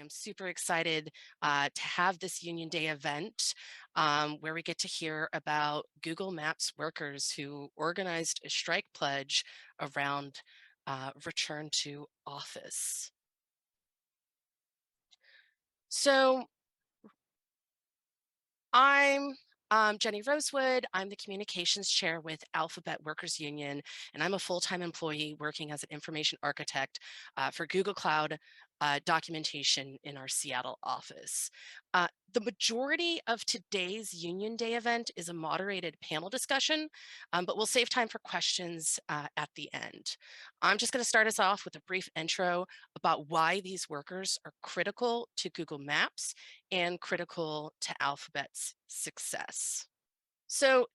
am super excited to have this Union Day event where we get to hear about Google Maps workers who organized a strike pledge around return to office. So I'm Jenny Rosewood. I'm the communications chair with Alphabet Workers Union, and I'm a full-time employee working as an information architect for Google Cloud documentation in our Seattle office. The majority of today's Union Day event is a moderated panel discussion, but we'll save time for questions at the end. I'm just going to start us off with a brief intro about why these workers are critical to Google Maps and critical to Alphabet's success. So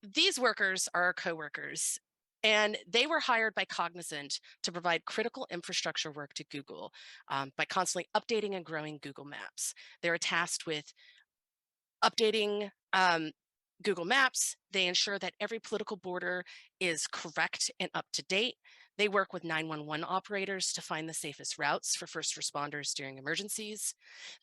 these workers are our coworkers, and they were hired by Cognizant to provide critical infrastructure work to Google by constantly updating and growing Google Maps. They were tasked with updating Google Maps. They ensure that every political border is correct and up to date. They work with 911 operators to find the safest routes for first responders during emergencies.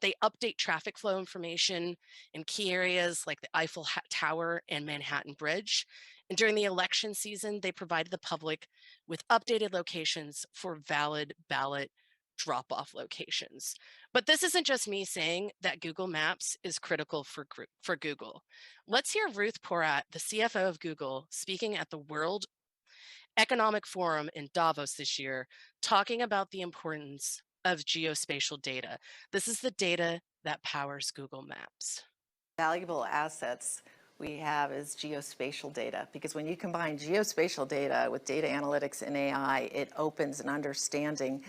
They update traffic flow information in key areas like the Eiffel Tower and Manhattan Bridge. And during the election season, they provided the public with updated locations for valid ballot drop-off locations. But this isn't just me saying that Google Maps is critical for Google. Let's hear Ruth Porat, the CFO of Google, speaking at the World Economic Forum in Davos this year, talking about the importance of geospatial data. This is the data that powers Google Maps. Valuable assets we have is geospatial data, because when you combine geospatial data with data analytics and AI, it opens an understanding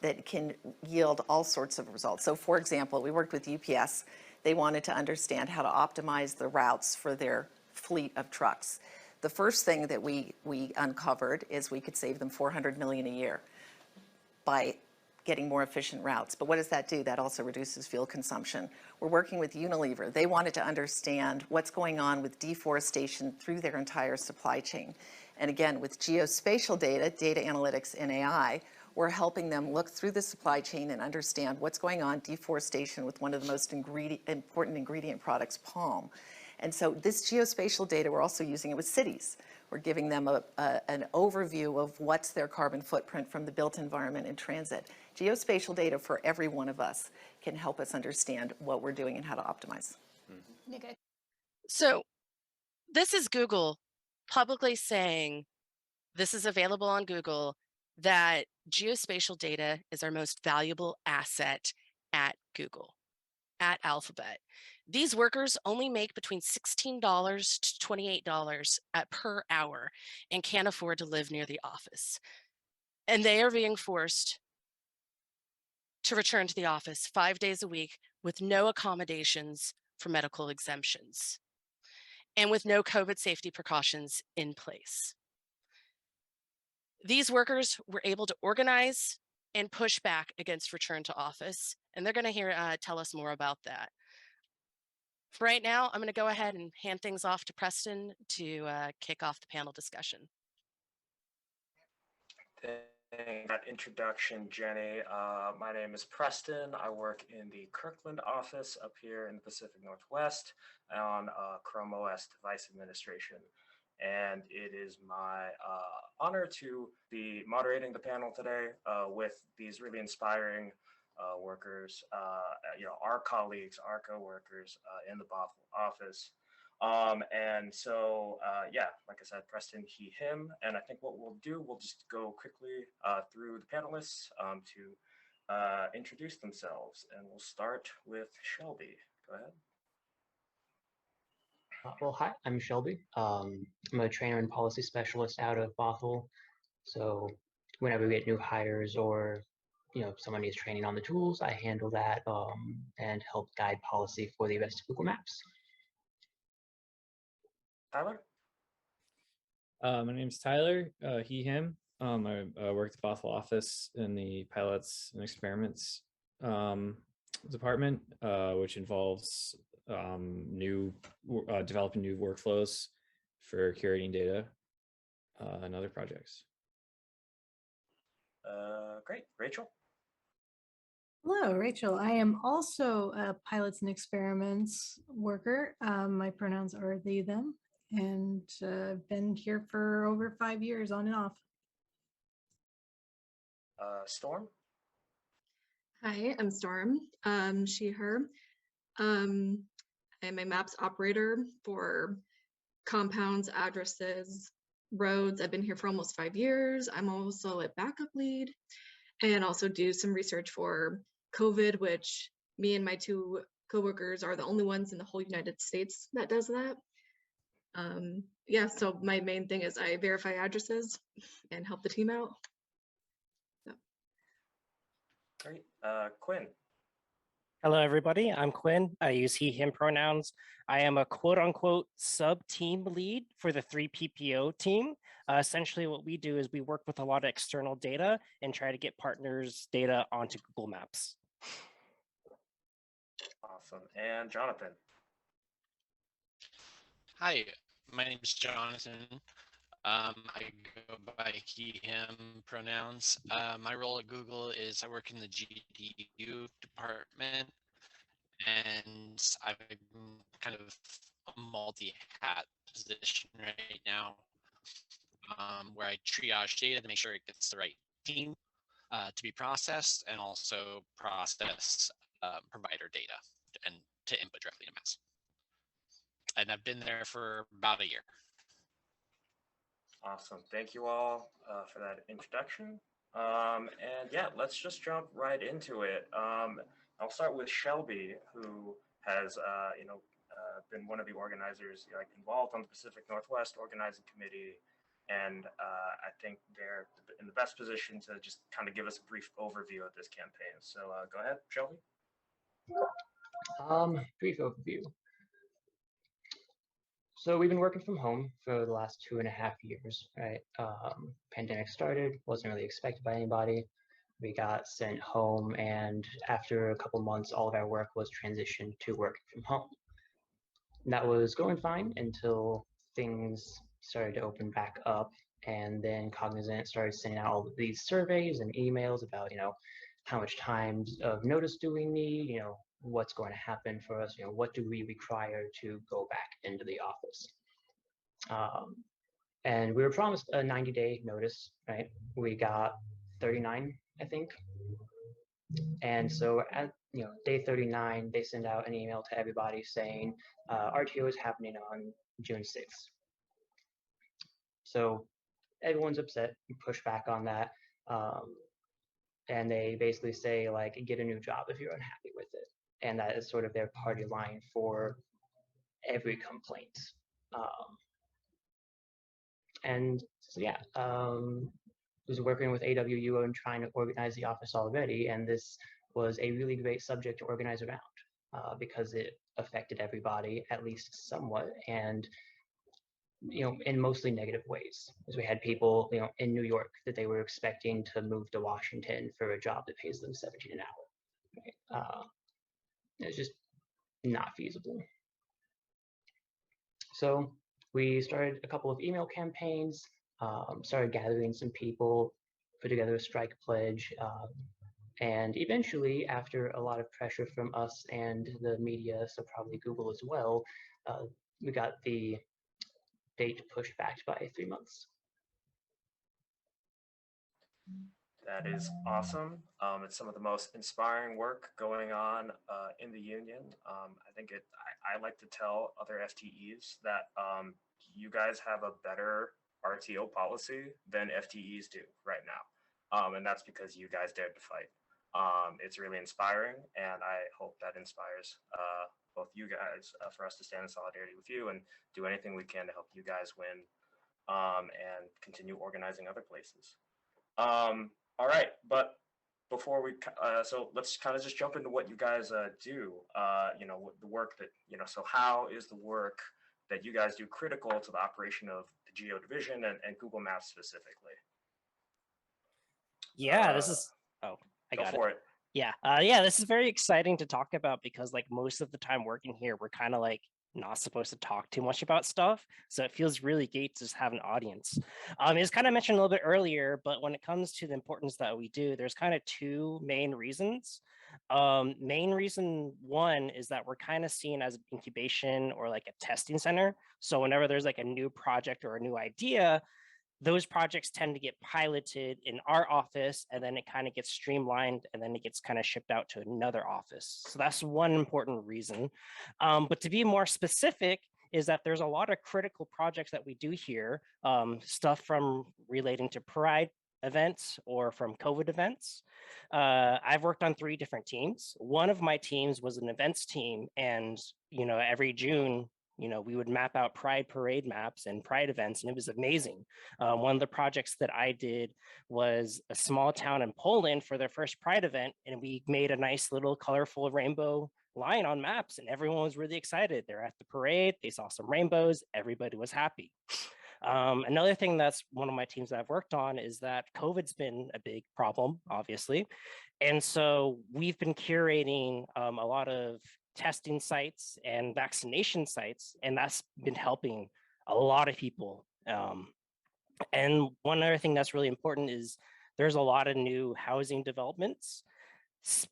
that can yield all sorts of results. So for example, we worked with UPS. They wanted to understand how to optimize the routes for their fleet of trucks. The first thing that we uncovered is we could save them $400 million a year by getting more efficient routes. But what does that do? That also reduces fuel consumption. We're working with Unilever. They wanted to understand what's going on with deforestation through their entire supply chain. And again, with geospatial data, data analytics, and AI, we're helping them look through the supply chain and understand what's going on, deforestation with one of the most important ingredient products, palm. And so this geospatial data, we're also using it with cities. We're giving them an overview of what's their carbon footprint from the built environment and transit. Geospatial data for every one of us can help us understand what we're doing and how to optimize. Okay. So this is Google publicly saying, this is available on Google, that geospatial data is our most valuable asset at Google, at Alphabet. These workers only make between $16 to $28 per hour and can't afford to live near the office. And they are being forced to return to the office 5 days a week with no accommodations for medical exemptions and with no COVID safety precautions in place. These workers were able to organize and push back against return to office, and they're going to tell us more about that. For right now, I'm going to go ahead and hand things off to Preston to kick off the panel discussion. Thanks for that introduction, Jenny. My name is Preston. I work in the Kirkland office up here in the Pacific Northwest on Chrome OS device administration. And it is my honor to be moderating the panel today with these really inspiring workers, our colleagues, our co-workers in the Bothell office. And so, like I said, Preston, he, him, and I think what we'll do, we'll just go quickly through the panelists to introduce themselves, and we'll start with Shelby. Go ahead. Well, hi, I'm Shelby. I'm a trainer and policy specialist out of Bothell. So whenever we get new hires or someone needs training on the tools, I handle that and help guide policy for the rest of Google Maps. Tyler? My name's Tyler, he, him. I work at the Bothell office in the pilots and experiments department, which involves developing new workflows for curating data and other projects. Great. Rachel? Hello, Rachel. I am also a pilots and experiments worker. My pronouns are they, them, and I've been here for over 5 years on and off. Storm? Hi, I'm Storm, she, her. I'm a maps operator for compounds, addresses, roads. I've been here for almost 5 years. I'm also a backup lead and also do some research for COVID, which me and my two coworkers are the only ones in the whole United States that does that. Yeah, so my main thing is I verify addresses and help the team out. Great. Quinn? Hello, everybody. I'm Quinn. I use he, him pronouns. I am a quote unquote sub team lead for the 3PPO team. Essentially, what we do is we work with a lot of external data and try to get partners' data onto Google Maps. Awesome. And Jonathan? Hi, my name is Jonathan. I go by he, him pronouns. My role at Google is I work in the GDU department, and I'm kind of a multi-hat position right now, where I triage data to make sure it gets the right team to be processed, and also process provider data and to input directly to Maps. And I've been there for about a year. Awesome. Thank you all for that introduction. And yeah, let's just jump right into it. I'll start with Shelby, who has been one of the organizers involved on the Pacific Northwest Organizing Committee. And I think they're in the best position to just kind of give us a brief overview of this campaign. So go ahead, Shelby. Brief overview. So we've been working from home for the last 2.5 years, right? Pandemic started, wasn't really expected by anybody. We got sent home, and after a couple months, all of our work was transitioned to working from home. And that was going fine until things started to open back up, and then Cognizant started sending out all of these surveys and emails about, how much time of notice do we need, what's going to happen for us, what do we require to go back into the office. And we were promised a 90-day notice, right? We got 39, I think. And so at day 39, they send out an email to everybody saying RTO is happening on June 6th. So everyone's upset, push back on that. And they basically say, get a new job if you're unhappy with it. And that is sort of their party line for every complaint. And so, yeah, was working with AWUO and trying to organize the office already. And this was a really great subject to organize around because it affected everybody, at least somewhat. And in mostly negative ways, as we had people, in New York that they were expecting to move to Washington for a job that pays them $17 an hour. Right? It's just not feasible. So we started a couple of email campaigns, started gathering some people, put together a strike pledge, and eventually, after a lot of pressure from us and the media, so probably Google as well, we got the date pushed back by 3 months. That is awesome. It's some of the most inspiring work going on in the union. I think I like to tell other FTEs that you guys have a better RTO policy than FTEs do right now. And that's because you guys dared to fight. It's really inspiring, and I hope that inspires both you guys for us to stand in solidarity with you and do anything we can to help you guys win and continue organizing other places. All right, but before we, so let's kind of just jump into what you guys do, the work that, so how is the work that you guys do critical to the operation of the Geo division and Google Maps specifically? Yeah, this is, I got Go for it. Yeah, yeah, this is very exciting to talk about because most of the time working here, we're kind of not supposed to talk too much about stuff. So it feels really great to just have an audience. It's kind of mentioned a little bit earlier, but when it comes to the importance that we do, there's kind of two main reasons. Main reason one is that we're kind of seen as an incubation or like a testing center. So whenever there's like a new project or a new idea, those projects tend to get piloted in our office, and then it kind of gets streamlined, and then it gets kind of shipped out to another office. So that's one important reason. But to be more specific, is that there's a lot of critical projects that we do here, stuff from relating to Pride events or from COVID events. I've worked on 3 different teams. One of my teams was an events team, and every June, we would map out Pride parade maps and Pride events, and it was amazing. One of the projects that I did was a small town in Poland for their first Pride event, and we made a nice little colorful rainbow line on maps, and everyone was really excited. They're at the parade, they saw some rainbows, everybody was happy. Another thing that's one of my teams that I've worked on is that COVID's been a big problem, obviously. And so we've been curating a lot of testing sites and vaccination sites, and that's been helping a lot of people. And one other thing that's really important is there's a lot of new housing developments.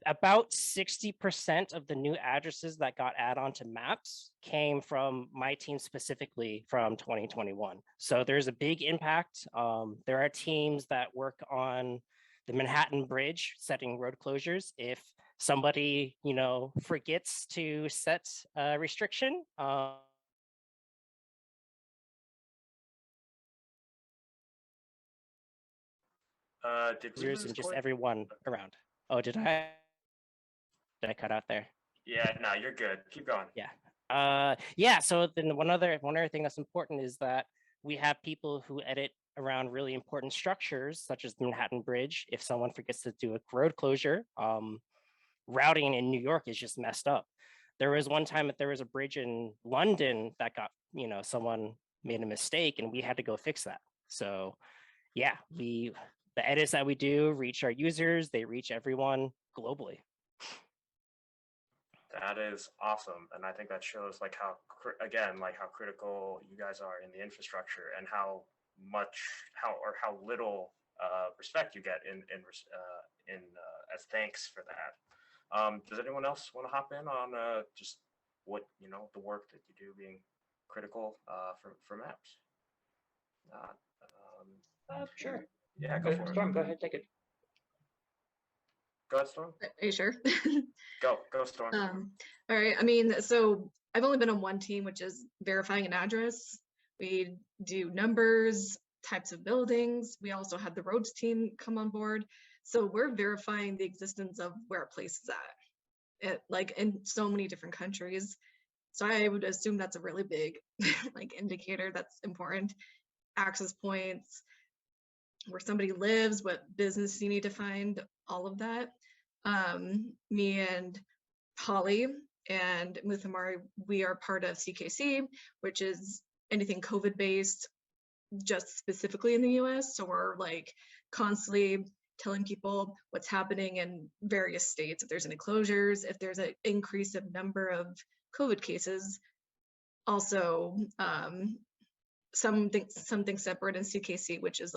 About 60% of the new addresses that got added onto maps came from my team, specifically from 2021. So there's a big impact. There are teams that work on the Manhattan Bridge setting road closures. If somebody, forgets to set a restriction, Did we lose and just Court? everyone around. Oh, did I cut out there? Yeah, no, you're good. Keep going. Yeah. Yeah. So then one other thing that's important is that we have people who edit around really important structures, such as the Manhattan Bridge. If someone forgets to do a road closure, routing in New York is just messed up. There was one time that there was a bridge in London that got, someone made a mistake, and we had to go fix that. So yeah, the edits that we do reach our users, they reach everyone globally. That is awesome, and I think that shows how critical you guys are in the infrastructure, and how little respect you get in as thanks for that. Does anyone else want to hop in on just what the work that you do being critical for maps? Sure. Yeah, go for it. Storm, go ahead, take it. Go ahead, Storm. Are you sure? Go, Storm. All right. I mean, so I've only been on one team, which is verifying an address. We do numbers, types of buildings. We also had the roads team come on board. So we're verifying the existence of where a place is at, in so many different countries. So I would assume that's a really big indicator that's important. Access points, where somebody lives, what business you need to find, all of that. Me and Holly and Muthamari, we are part of CKC, which is anything COVID based, just specifically in the US. So we're constantly telling people what's happening in various states, if there's any closures, if there's an increase of number of COVID cases. Also, something separate in CKC, which is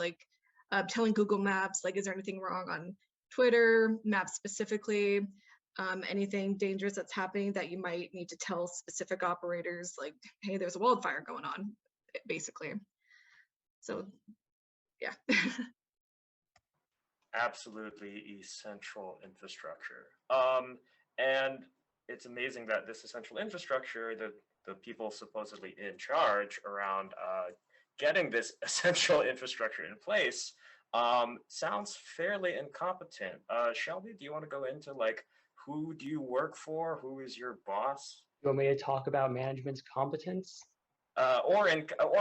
telling Google Maps, is there anything wrong on Twitter, Maps specifically, anything dangerous that's happening that you might need to tell specific operators, hey, there's a wildfire going on, basically. So, yeah. Absolutely essential infrastructure. And it's amazing that this essential infrastructure, the people supposedly in charge around getting this essential infrastructure in place, sounds fairly incompetent. Shelby, do you want to go into who do you work for? Who is your boss? You want me to talk about management's competence? Or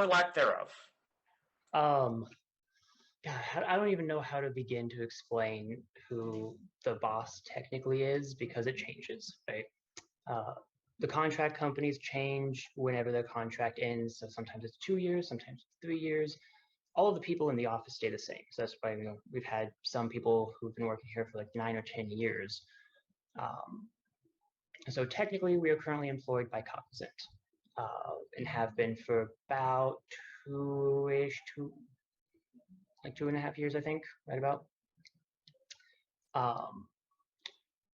lack thereof. God, I don't even know how to begin to explain who the boss technically is, because it changes, right? The contract companies change whenever their contract ends. So sometimes it's 2 years, sometimes it's 3 years. All of the people in the office stay the same. So that's why we've had some people who've been working here for 9 or 10 years. So technically, we are currently employed by Cognizant. and have been for about like 2.5 years, I think, right about.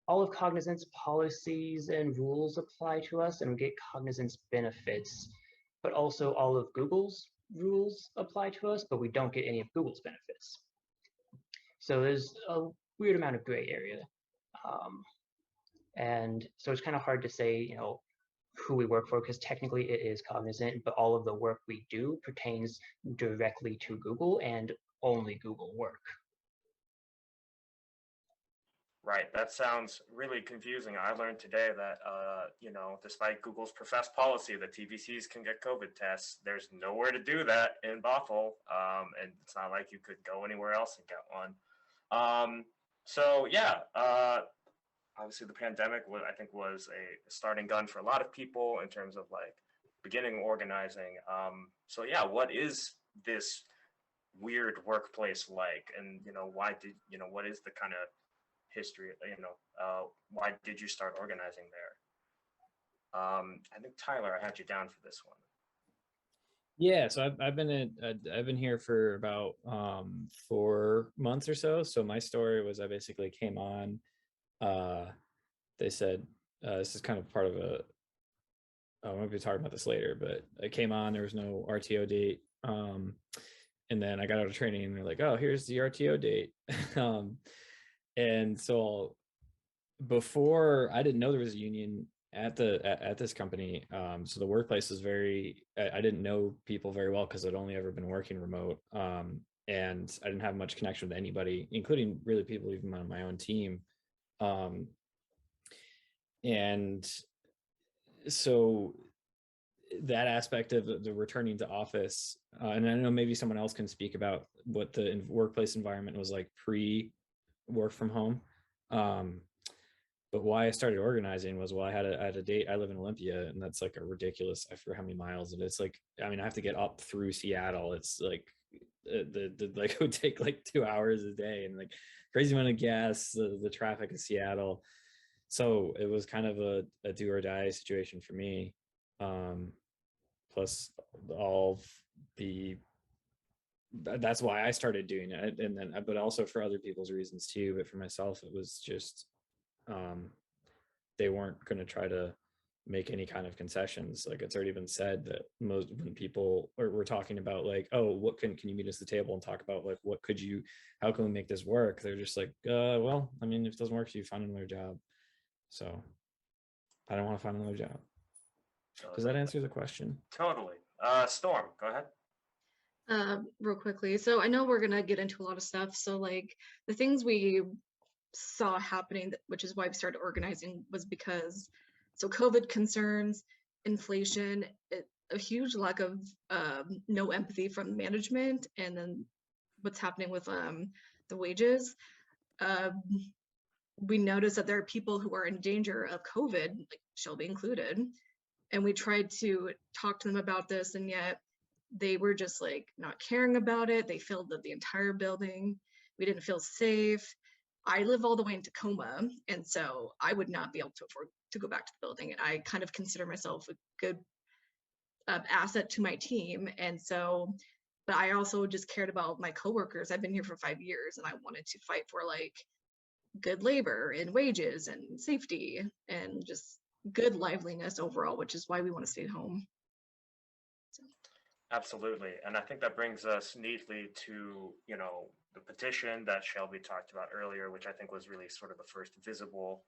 All of Cognizant's policies and rules apply to us, and we get Cognizant's benefits, but also all of Google's rules apply to us, but we don't get any of Google's benefits. So there's a weird amount of gray area. And so it's kind of hard to say, who we work for, because technically it is Cognizant, but all of the work we do pertains directly to Google and only Google work. Right, that sounds really confusing. I learned today that, despite Google's professed policy that TVCs can get COVID tests, there's nowhere to do that in Bothell, and it's not like you could go anywhere else and get one. Obviously the pandemic, I think, was a starting gun for a lot of people in terms of like beginning organizing. What is this weird workplace like, and what is the kind of history, why did you start organizing there? I think Tyler, I had you down for this one. Yeah, so I've been here for about 4 months or so. So my story was I basically came on. They said this is kind of part of I'm gonna be talking about this later, but I came on. There was no RTO date, and then I got out of training, and they're like, "Oh, here's the RTO date." And so before, I didn't know there was a union at this company. So the workplace is I didn't know people very well because I'd only ever been working remote. And I didn't have much connection with anybody, including really people even on my own team. And so that aspect of the returning to office, and I know maybe someone else can speak about what the workplace environment was like pre-work from home. But why I started organizing was, I had a date. I live in Olympia, and that's like a ridiculous, I forget how many miles it is. Like, I mean, I have to get up through Seattle. It's like it would take like 2 hours a day, and like crazy amount of gas, the traffic in Seattle. So it was kind of a do or die situation for me. Plus that's why I started doing it. And then, but also for other people's reasons too. But for myself, it was just, they weren't going to try to make any kind of concessions. Like, it's already been said that when people we're talking about like, oh, what can you meet us at the table and talk about, like, how can we make this work? They're just like, well, I mean, if it doesn't work for you, find another job. So I don't want to find another job. Does that answer the question? Totally. Storm, go ahead. Real quickly. So I know we're going to get into a lot of stuff. So like the things we saw happening, which is why we started organizing, was because COVID concerns, inflation, a huge lack of no empathy from management, and then what's happening with the wages. We noticed that there are people who are in danger of COVID, like Shelby included, and we tried to talk to them about this, and yet they were just like not caring about it. They filled the entire building. We didn't feel safe. I live all the way in Tacoma, and so I would not be able to afford to go back to the building. And I kind of consider myself a good asset to my team. And so, but I also just cared about my coworkers. I've been here for 5 years, and I wanted to fight for like good labor and wages and safety and just good liveliness overall, which is why we want to stay home. So. Absolutely. And I think that brings us neatly to, the petition that Shelby talked about earlier, which I think was really sort of the first visible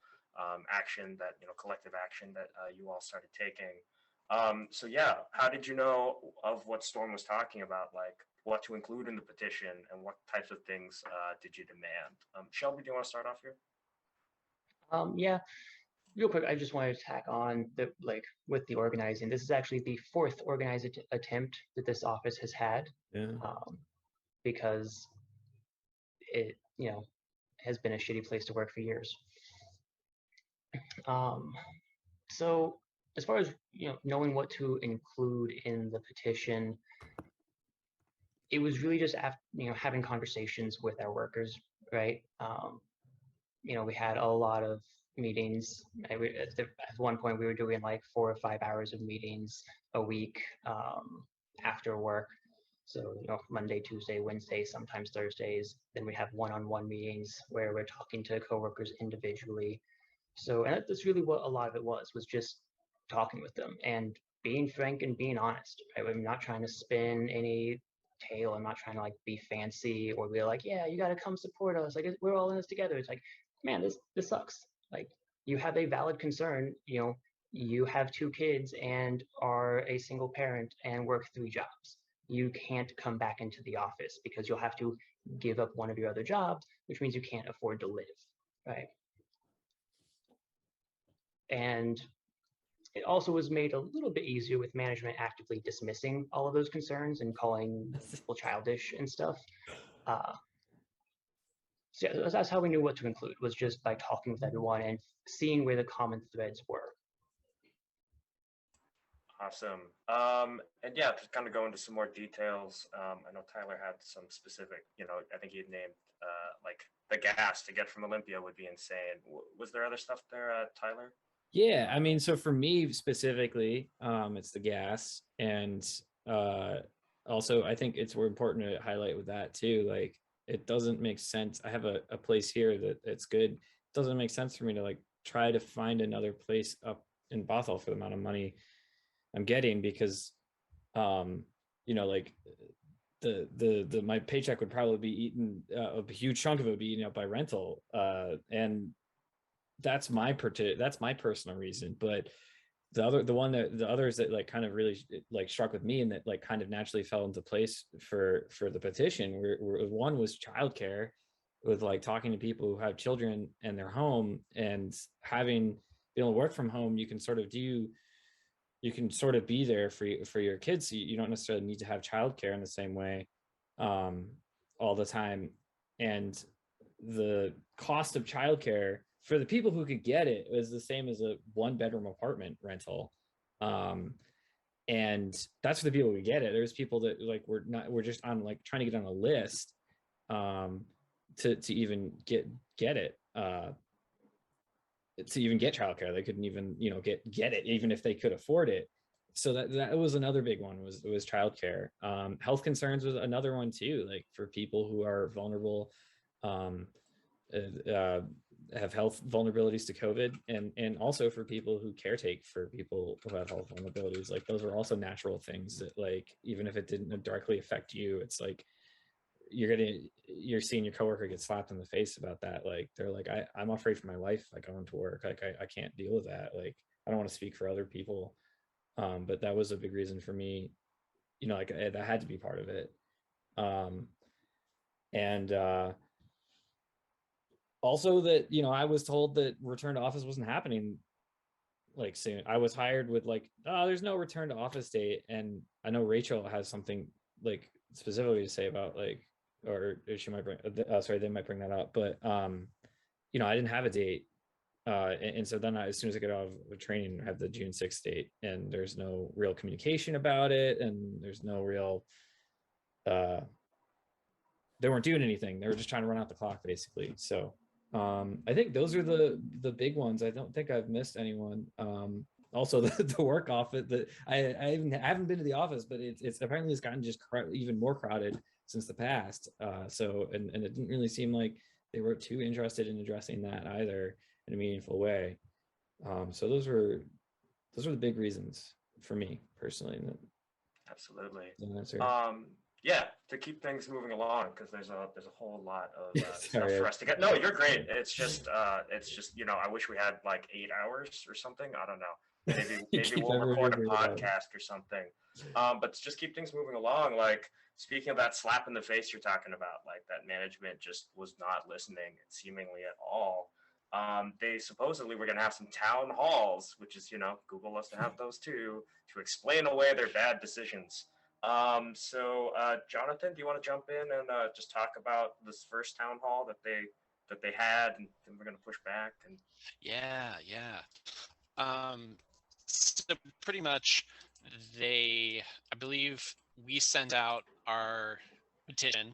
action that, collective action that you all started taking. How did you know of what Storm was talking about, like what to include in the petition and what types of things did you demand? Shelby, do you want to start off here? Yeah, real quick, I just wanted to tack on with the organizing. This is actually the 4th organized attempt that this office has had. Yeah. Because it, has been a shitty place to work for years. So as far as, knowing what to include in the petition, it was really just after, having conversations with our workers, right? We had a lot of meetings. At one point, we were doing like 4 or 5 hours of meetings a week after work. So, Monday, Tuesday, Wednesday, sometimes Thursdays. Then we have one-on-one meetings where we're talking to coworkers individually. So, and that's really what a lot of it was just talking with them and being frank and being honest. Right? I'm not trying to spin any tale. I'm not trying to like be fancy or be like, yeah, you got to come support us. Like we're all in this together. It's like, man, this sucks. Like you have a valid concern. You have 2 kids and are a single parent and work 3 jobs. You can't come back into the office because you'll have to give up one of your other jobs, which means you can't afford to live, right? And it also was made a little bit easier with management actively dismissing all of those concerns and calling people childish and stuff. So yeah, that's how we knew what to include, was just by talking with everyone and seeing where the common threads were. Awesome. And yeah, to kind of go into some more details, I know Tyler had some specific, I think he had named like the gas to get from Olympia would be insane. Was there other stuff there, Tyler? Yeah, I mean, so for me specifically, it's the gas, and also I think it's important to highlight with that too. Like, it doesn't make sense. I have a place here that it's good. It doesn't make sense for me to like try to find another place up in Bothell for the amount of money I'm getting, because like the my paycheck would probably be eaten, a huge chunk of it would be eaten up by rental, and that's my personal reason. But the others that like kind of really like struck with me and that like kind of naturally fell into place for the petition were one was childcare, with like talking to people who have children and they're home, and being able to work from home. You can sort of be there for your kids. So you don't necessarily need to have childcare in the same way all the time. And the cost of childcare for the people who could get it was the same as a 1-bedroom apartment rental. And that's for the people who get it. There's people that like we're just on like trying to get on a list to even get it. To even get childcare, they couldn't even get it even if they could afford it. So that was another big one, was childcare. Health concerns was another one too, like for people who are vulnerable, have health vulnerabilities to COVID, and also for people who caretake for people who have health vulnerabilities. Like those are also natural things that, like, even if it didn't directly affect you, it's like you're seeing your coworker get slapped in the face about that. Like they're like, I'm afraid for my life. Like going to work, like I can't deal with that. Like I don't want to speak for other people, but that was a big reason for me. Like that had to be part of it. And also that I was told that return to office wasn't happening like soon. I was hired with like, oh, there's no return to office date, and I know Rachel has something like specifically to say about like, or she might bring sorry, they might bring that up, but I didn't have a date, and so then as soon as I get out of training, I have the June 6th date, and there's no real communication about it, and there's no real they weren't doing anything. They were just trying to run out the clock basically. So I think those are the big ones. I don't think I've missed anyone. Also the work office, that I haven't been to the office, but it's apparently it's gotten just even more crowded since the past. So and it didn't really seem like they were too interested in addressing that either in a meaningful way. So those were the big reasons for me personally. Absolutely. Answer. Yeah, to keep things moving along, because there's a whole lot of stuff Sorry. for us to get. No, you're great. It's just I wish we had like 8 hours or something. I don't know. Maybe we'll record a podcast or something. But to just keep things moving along, like speaking of that slap in the face you're talking about, like that management just was not listening seemingly at all. They supposedly were going to have some town halls, which is, Google loves to have those too, to explain away their bad decisions. So Jonathan, do you want to jump in and just talk about this first town hall that they had, and then we're going to push back? And Yeah. So pretty much I believe we sent out our petition,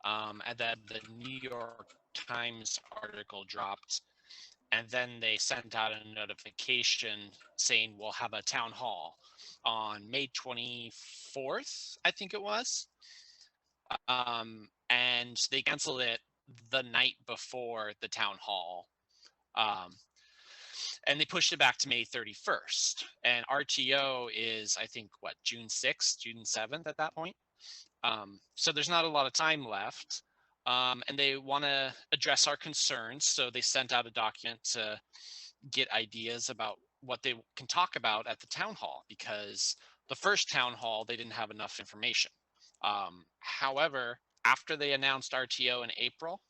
and then the New York Times article dropped, And then they sent out a notification saying we'll have a town hall on May 24th, I think it was. And they canceled it the night before the town hall. And they pushed it back to May 31st. And RTO is, I think, what, June 6th, June 7th at that point. So there's not a lot of time left. And they want to address our concerns. So they sent out a document to get ideas about what they can talk about at the town hall, because the first town hall, they didn't have enough information. However, after they announced RTO in April,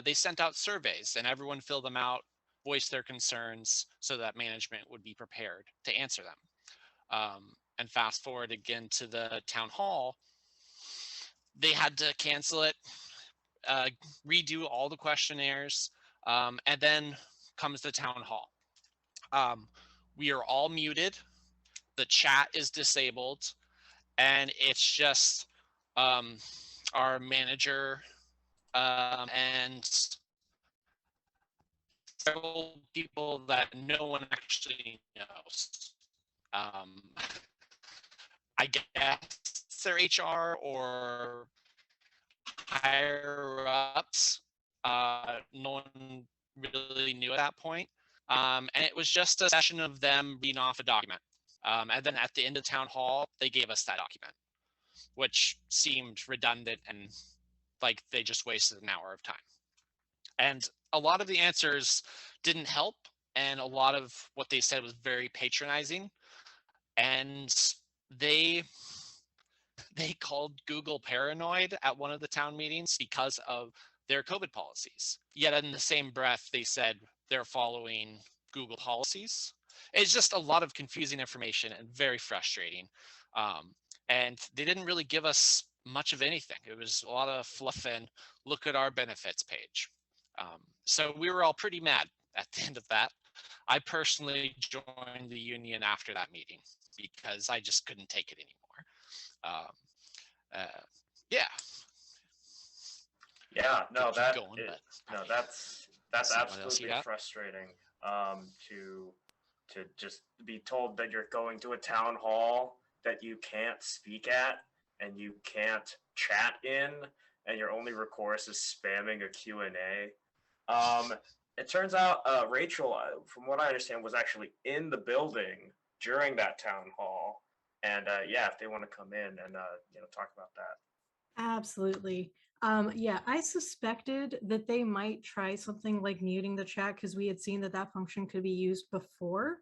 they sent out surveys and everyone filled them out, voiced their concerns so that management would be prepared to answer them. And fast forward again to the town hall, they had to cancel it, redo all the questionnaires, and then comes the town hall. We are all muted, the chat is disabled, and it's just our manager and several people that no one actually knows. I guess their HR or higher ups. No one really knew at that point. And it was just a session of them reading off a document. And then at the end of town hall, they gave us that document, which seemed redundant and like they just wasted an hour of time. And a lot of the answers didn't help. And a lot of what they said was very patronizing. And they called Google paranoid at one of the town meetings because of their COVID policies. Yet in the same breath, they said they're following Google policies. It's just a lot of confusing information and very frustrating. And they didn't really give us much of anything. It was a lot of fluff and look at our benefits page. So we were all pretty mad at the end of that. I personally joined the union after that meeting because I just couldn't take it anymore. Yeah. Yeah, no, Keep that going, is, but no, that's someone else absolutely see that? frustrating. To just be told that you're going to a town hall that you can't speak at and you can't chat in, and your only recourse is spamming a Q&A. It turns out Rachel, from what I understand, was actually in the building during that town hall. And yeah, if they want to come in and talk about that. Absolutely. Yeah, I suspected that they might try something like muting the chat because we had seen that that function could be used before.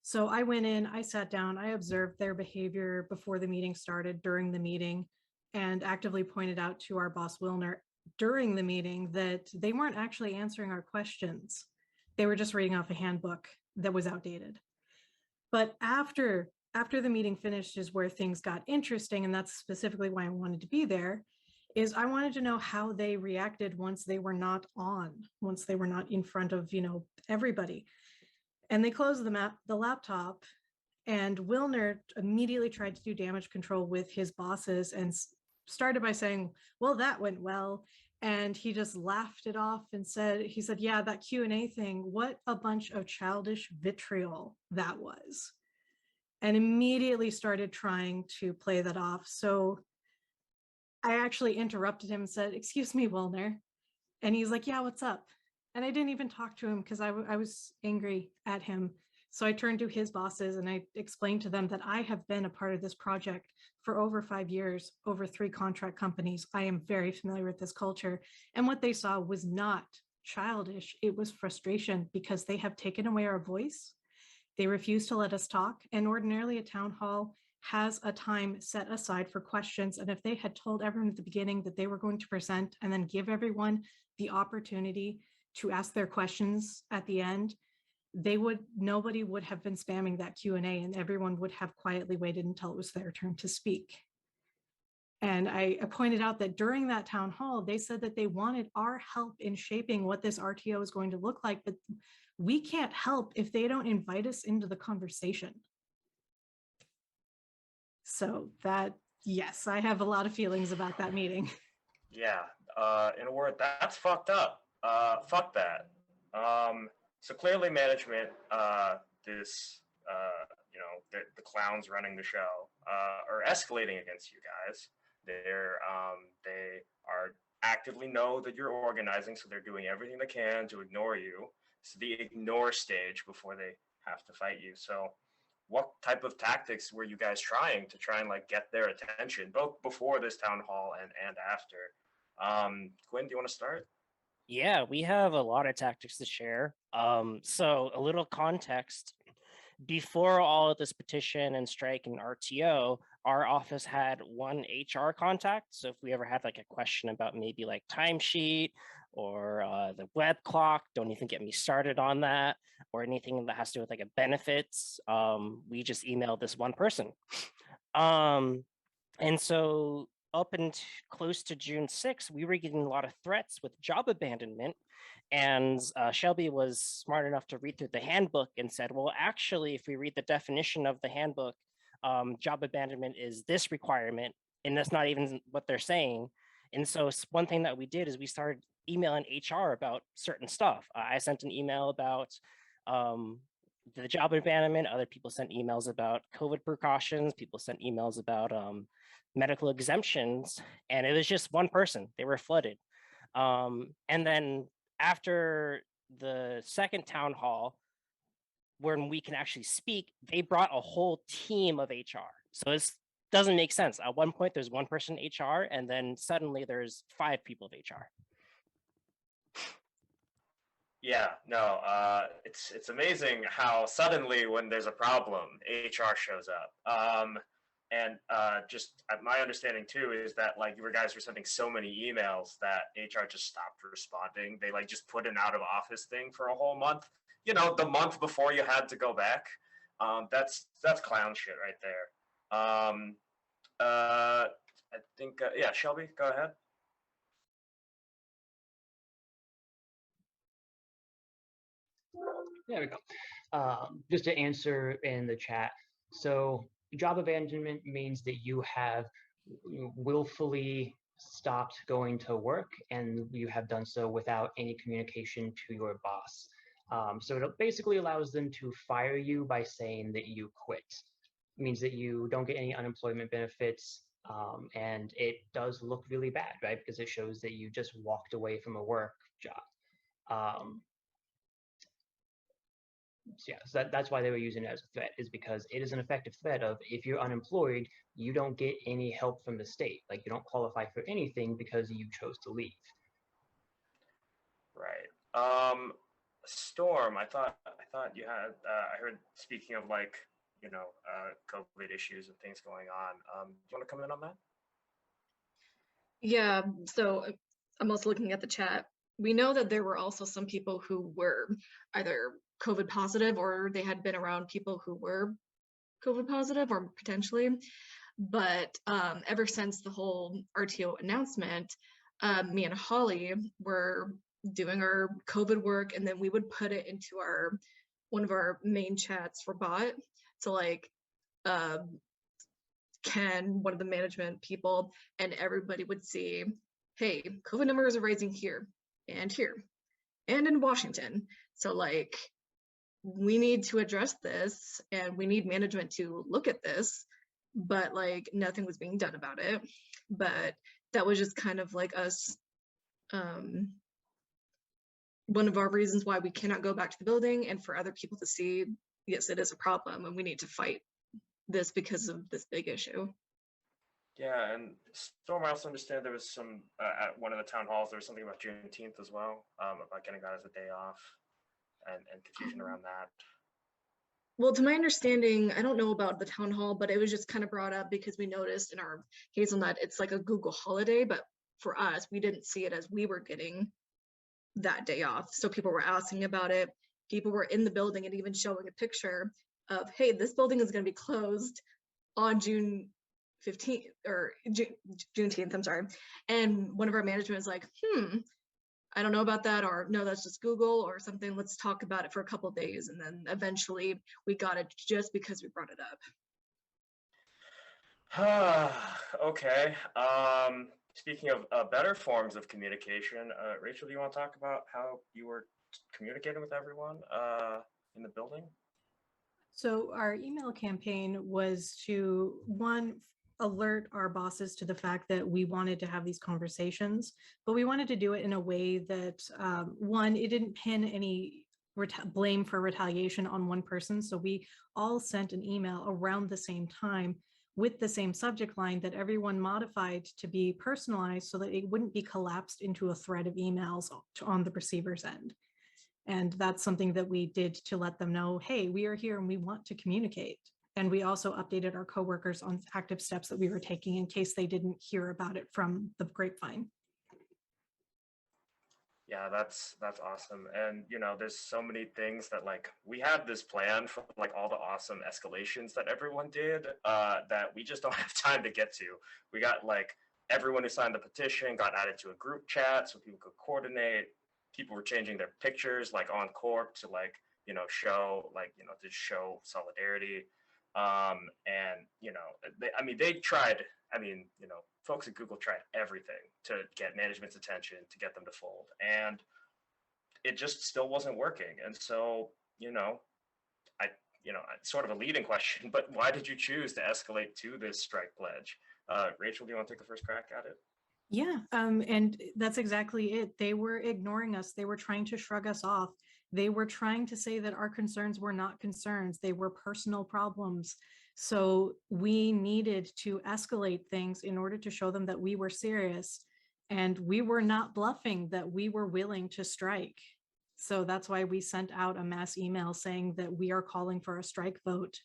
So I went in, I sat down, I observed their behavior before the meeting started, during the meeting, and actively pointed out to our boss, Wilner, during the meeting that they weren't actually answering our questions. They were just reading off a handbook that was outdated. But after the meeting finished is where things got interesting, and that's specifically why I wanted to be there, is I wanted to know how they reacted once they were not on, once they were not in front of, everybody. And they closed the laptop, and Wilner immediately tried to do damage control with his bosses and started by saying, well, that went well. And he just laughed it off and said, yeah, that Q&A thing, what a bunch of childish vitriol that was. And immediately started trying to play that off. So I actually interrupted him and said, excuse me, Wilner. And he's like, yeah, what's up? And I didn't even talk to him because I was angry at him. So I turned to his bosses and I explained to them that I have been a part of this project for over 5 years, over 3 contract companies. I am very familiar with this culture. And what they saw was not childish. It was frustration because they have taken away our voice. They refuse to let us talk. And ordinarily a town hall has a time set aside for questions. And if they had told everyone at the beginning that they were going to present and then give everyone the opportunity to ask their questions at the end, nobody would have been spamming that Q&A, and everyone would have quietly waited until it was their turn to speak. And I pointed out that during that town hall, they said that they wanted our help in shaping what this RTO is going to look like, but we can't help if they don't invite us into the conversation. So that, yes, I have a lot of feelings about that meeting. Yeah, in a word, that's fucked up. Fuck that. So clearly management, the clowns running the show, are escalating against you guys. They are actively know that you're organizing, so they're doing everything they can to ignore you. It's the ignore stage before they have to fight you. So what type of tactics were you guys trying to try and like get their attention, both before this town hall and after? Quinn, do you want to start? Yeah, we have a lot of tactics to share. So a little context. Before all of this petition and strike and RTO, our office had one HR contact. So if we ever had like a question about maybe like timesheet or the web clock, don't even get me started on that, or anything that has to do with like a benefits, we just emailed this one person. And so up and close to June 6th, we were getting a lot of threats with job abandonment. And Shelby was smart enough to read through the handbook and said, well, actually, if we read the definition of the handbook, job abandonment is this requirement, and that's not even what they're saying. And so one thing that we did is we started emailing HR about certain stuff. I sent an email about the job abandonment. Other people sent emails about COVID precautions. People sent emails about medical exemptions, and it was just one person. They were flooded. And then after the second town hall, when we can actually speak, they brought a whole team of HR. So it doesn't make sense. At one point, there's one person HR, and then suddenly there's 5 people of HR. Yeah, no, it's amazing how suddenly when there's a problem, HR shows up. And just my understanding too is that like you guys were sending so many emails that HR just stopped responding. They like just put an out of office thing for a whole month. You know, the month before you had to go back. That's clown shit right there. I think yeah, Shelby, go ahead. There we go. Just to answer in the chat. So job abandonment means that you have willfully stopped going to work and you have done so without any communication to your boss. So it basically allows them to fire you by saying that you quit. It means that you don't get any unemployment benefits, and it does look really bad, right? Because it shows that you just walked away from a work job. So yeah, so that's why they were using it as a threat, is because it is an effective threat of if you're unemployed, you don't get any help from the state. Like you don't qualify for anything because you chose to leave. Right. Storm, I thought you had I heard speaking of like, COVID issues and things going on. Do you want to come in on that? Yeah, so I'm also looking at the chat. We know that there were also some people who were either COVID positive or they had been around people who were COVID positive or potentially. But ever since the whole RTO announcement, me and Holly were doing our COVID work, and then we would put it into one of our main chats for bot. So like Ken, one of the management people, and everybody would see, hey, COVID numbers are rising here and in Washington. So like, we need to address this and we need management to look at this, but like nothing was being done about it. But that was just kind of like us, one of our reasons why we cannot go back to the building, and for other people to see, yes, it is a problem and we need to fight this because of this big issue. Yeah, and Storm, I also understand there was some at one of the town halls. There was something about Juneteenth as well, about getting that as a day off, and confusion around that. Well, to my understanding, I don't know about the town hall, but it was just kind of brought up because we noticed in our Hazelnut, it's like a Google holiday, but for us, we didn't see it as we were getting that day off. So people were asking about it. People were in the building and even showing a picture of, hey, this building is going to be closed on June 15th or Juneteenth, I'm sorry. And one of our management is like, I don't know about that, or no, that's just Google or something. Let's talk about it for a couple of days. And then eventually we got it just because we brought it up. Okay. Speaking of better forms of communication, Rachel, do you want to talk about how you were communicating with everyone in the building? So our email campaign was to, one, alert our bosses to the fact that we wanted to have these conversations, but we wanted to do it in a way that, one, it didn't pin any blame for retaliation on one person. So we all sent an email around the same time with the same subject line that everyone modified to be personalized so that it wouldn't be collapsed into a thread of emails on the receiver's end. And that's something that we did to let them know, hey, we are here and we want to communicate. And we also updated our coworkers on active steps that we were taking in case they didn't hear about it from the grapevine. Yeah, that's awesome. And there's so many things that like we had this plan for like all the awesome escalations that everyone did that we just don't have time to get to. We got like everyone who signed the petition got added to a group chat so people could coordinate. People were changing their pictures like on corp to like show like to show solidarity. And they tried. Folks at Google tried everything to get management's attention, to get them to fold, and it just still wasn't working. And so, sort of a leading question, but why did you choose to escalate to this strike pledge? Rachel, do you want to take the first crack at it? Yeah, and that's exactly it. They were ignoring us. They were trying to shrug us off. They were trying to say that our concerns were not concerns. They were personal problems. So we needed to escalate things in order to show them that we were serious and we were not bluffing, that we were willing to strike. So that's why we sent out a mass email saying that we are calling for a strike vote.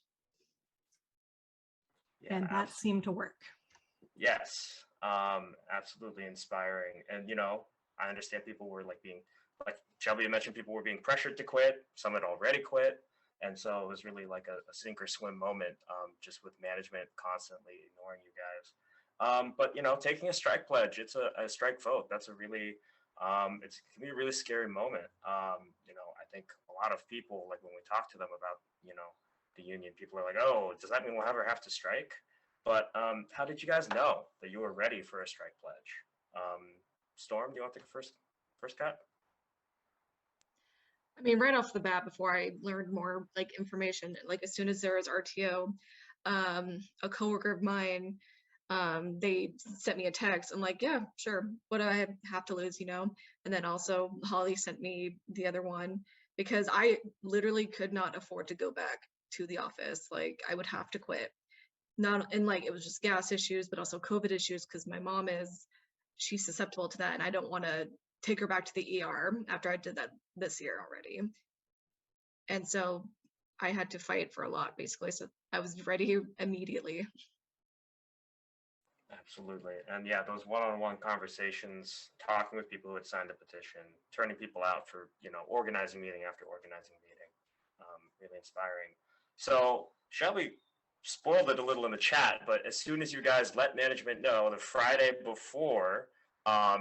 Yeah, and that seemed to work. Yes, absolutely inspiring. And I understand people were like Shelby mentioned, people were being pressured to quit. Some had already quit. And so it was really like a sink or swim moment, just with management constantly ignoring you guys. But taking a strike pledge, it's a strike vote. That's a really, it can be a really scary moment. I think a lot of people, like when we talk to them about, the union, people are like, oh, does that mean we'll ever have to strike? But how did you guys know that you were ready for a strike pledge? Storm, do you want to take a first cut? I mean, right off the bat, before I learned more like information, like as soon as there was RTO, a coworker of mine, they sent me a text. I'm like, yeah, sure. What do I have to lose, And then also Holly sent me the other one because I literally could not afford to go back to the office. Like I would have to quit. And like it was just gas issues, but also COVID issues because my mom she's susceptible to that, and I don't want to take her back to the ER after I did that this year already. And so I had to fight for a lot, basically. So I was ready immediately. Absolutely. And yeah, those one-on-one conversations, talking with people who had signed the petition, turning people out for, organizing meeting after organizing meeting, really inspiring. So Shelby spoiled it a little in the chat, but as soon as you guys let management know the Friday before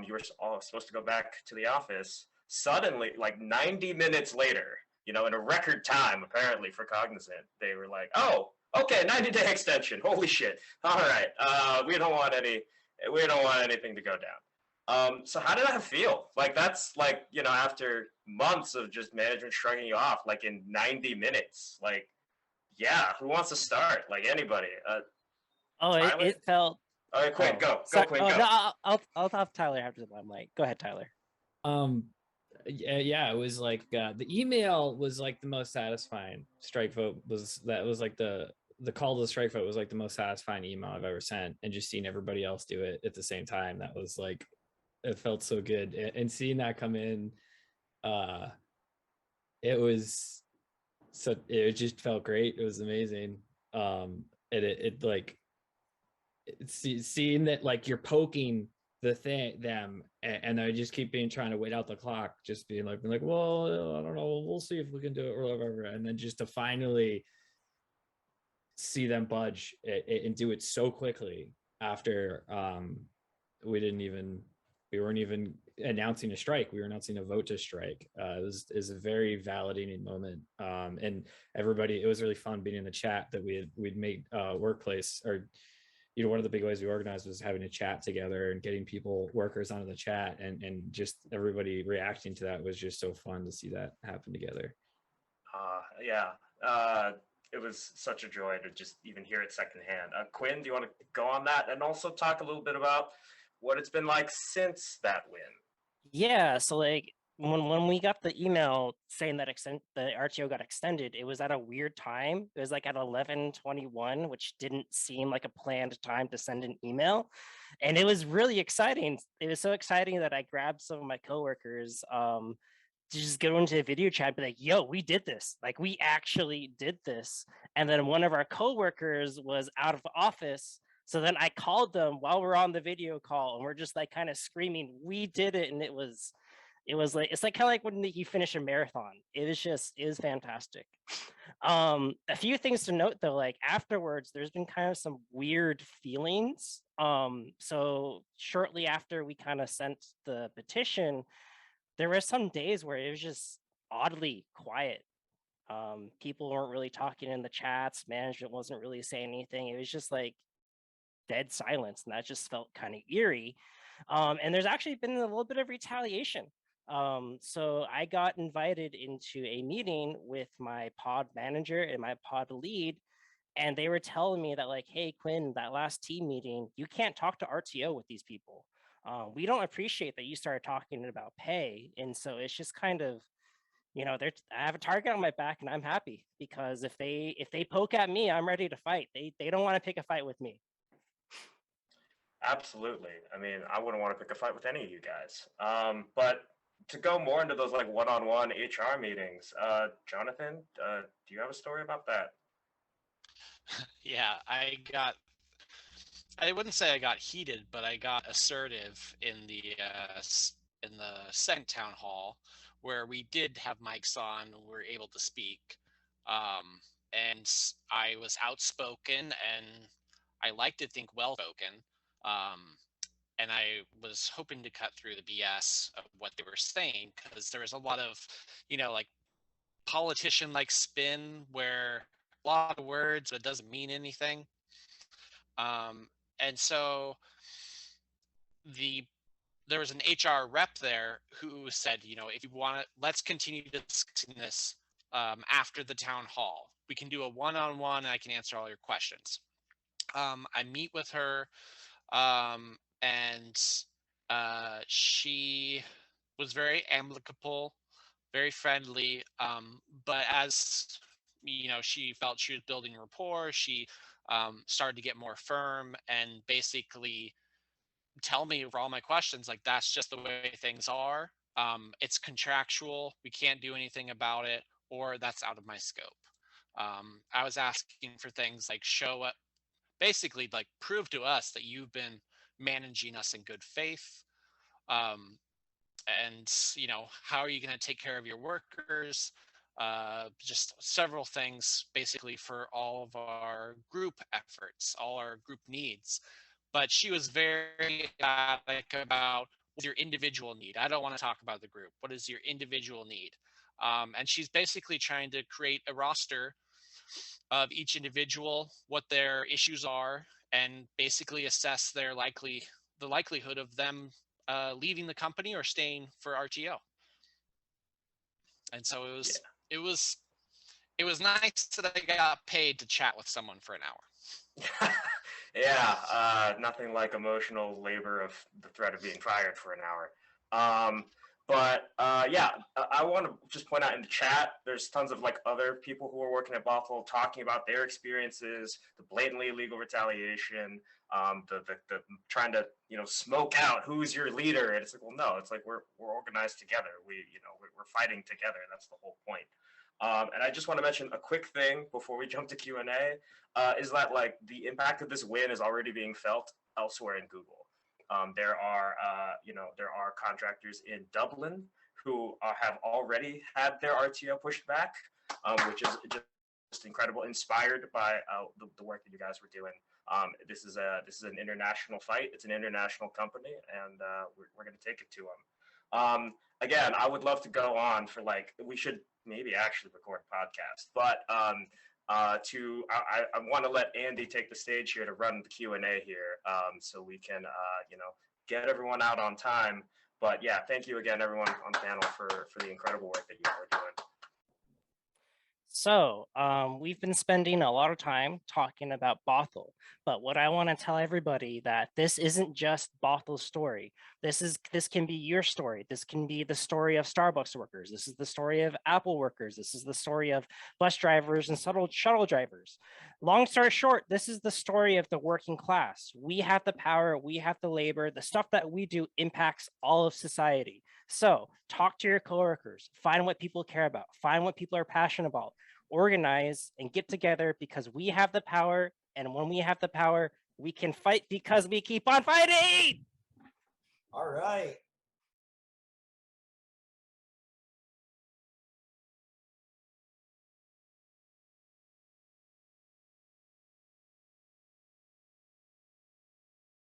you were all supposed to go back to the office, suddenly, like 90 minutes later, in a record time, apparently for Cognizant, they were like, oh, okay, 90-day extension. Holy shit. All right. We don't want anything to go down. So how did that feel? Like, that's like, after months of just management shrugging you off, like in 90 minutes, like, yeah, who wants to start? Like anybody. It felt. All right, Quinn, go, Quinn, go. No, I'll have Tyler after the limelight. Go ahead, Tyler. Yeah, it was like the email was like the most satisfying. Strike vote was like the call to the strike vote was like the most satisfying email I've ever sent, and just seeing everybody else do it at the same time, that was like, it felt so good. And seeing that come in, it just felt great. It was amazing. Seeing that like you're poking them and I just keep trying to wait out the clock, just being like, well, I don't know, we'll see if we can do it or whatever. And then just to finally see them budge and do it so quickly after we weren't even announcing a strike, we were announcing a vote to strike. It was a very validating moment, and everybody, it was really fun being in the chat that we'd made workplace or one of the big ways we organized was having a chat together and getting workers onto the chat, and just everybody reacting to that was just so fun to see that happen together. Yeah, it was such a joy to just even hear it secondhand. Quinn, do you want to go on that and also talk a little bit about what it's been like since that win? Yeah, so like when we got the email saying that the RTO got extended, it was at a weird time. It was like at 11:21, which didn't seem like a planned time to send an email. And it was really exciting. It was so exciting that I grabbed some of my coworkers to just go into a video chat and be like, yo, we did this. Like, we actually did this. And then one of our coworkers was out of the office. So then I called them while we're on the video call, and we're just like kind of screaming, we did it. And it was like, it's like kind of like when you finish a marathon. It was fantastic. A few things to note though, like afterwards, there's been kind of some weird feelings. So shortly after we kind of sent the petition, there were some days where it was just oddly quiet. People weren't really talking in the chats. Management wasn't really saying anything. It was just like dead silence, and that just felt kind of eerie. And there's actually been a little bit of retaliation. So I got invited into a meeting with my pod manager and my pod lead, and they were telling me that like, hey, Quinn, that last team meeting, you can't talk to RTO with these people. We don't appreciate that you started talking about pay. And so it's just kind of, I have a target on my back, and I'm happy because if they poke at me, I'm ready to fight. They don't want to pick a fight with me. Absolutely. I mean, I wouldn't want to pick a fight with any of you guys. But to go more into those like one-on-one HR meetings, Jonathan, do you have a story about that? Yeah, I wouldn't say I got heated, but I got assertive in the second town hall, where we did have mics on and we were able to speak. And I was outspoken, and I like to think well spoken. And I was hoping to cut through the BS of what they were saying, because there was a lot of, like politician like spin where a lot of words but it doesn't mean anything. And so there was an HR rep there who said, if you want to, let's continue discussing this after the town hall. We can do a one-on-one, and I can answer all your questions. I meet with her, and she was very amicable, very friendly. But as she felt she was building rapport, she started to get more firm and basically tell me for all my questions, like, that's just the way things are. It's contractual. We can't do anything about it, or that's out of my scope. I was asking for things like basically like prove to us that you've been managing us in good faith. And how are you going to take care of your workers? Just several things basically for all of our group efforts, all our group needs. But she was very emphatic about what's your individual need. I don't want to talk about the group. What is your individual need? And she's basically trying to create a roster of each individual, what their issues are, and basically assess the likelihood of them leaving the company or staying for RTO. And so it was nice that I got paid to chat with someone for an hour. Yeah, nothing like emotional labor of the threat of being fired for an hour. But yeah, I want to just point out in the chat, there's tons of like other people who are working at Bothell talking about their experiences, the blatantly illegal retaliation, the trying to smoke out who's your leader, and it's like, well, no, it's like we're organized together. We're fighting together. That's the whole point. And I just want to mention a quick thing before we jump to Q&A, is that like the impact of this win is already being felt elsewhere in Google. There are contractors in Dublin who have already had their RTO pushed back, which is just incredible, inspired by the work that you guys were doing. This is an international fight. It's an international company, and we're going to take it to them. Again, I would love to go on for we should maybe actually record a podcast, but I want to let Andy take the stage here to run the Q&A here, so we can get everyone out on time. But yeah, thank you again, everyone on the panel, for the incredible work that you all are doing. So we've been spending a lot of time talking about Bothell, but what I want to tell everybody that this isn't just Bothell's story. This can be your story. This can be the story of Starbucks workers. This is the story of Apple workers. This is the story of bus drivers and shuttle drivers. Long story short, this is the story of the working class. We have the power, we have the labor. The stuff that we do impacts all of society. So talk to your coworkers, find what people care about, find what people are passionate about, organize and get together, because we have the power. And when we have the power, we can fight because we keep on fighting. All right.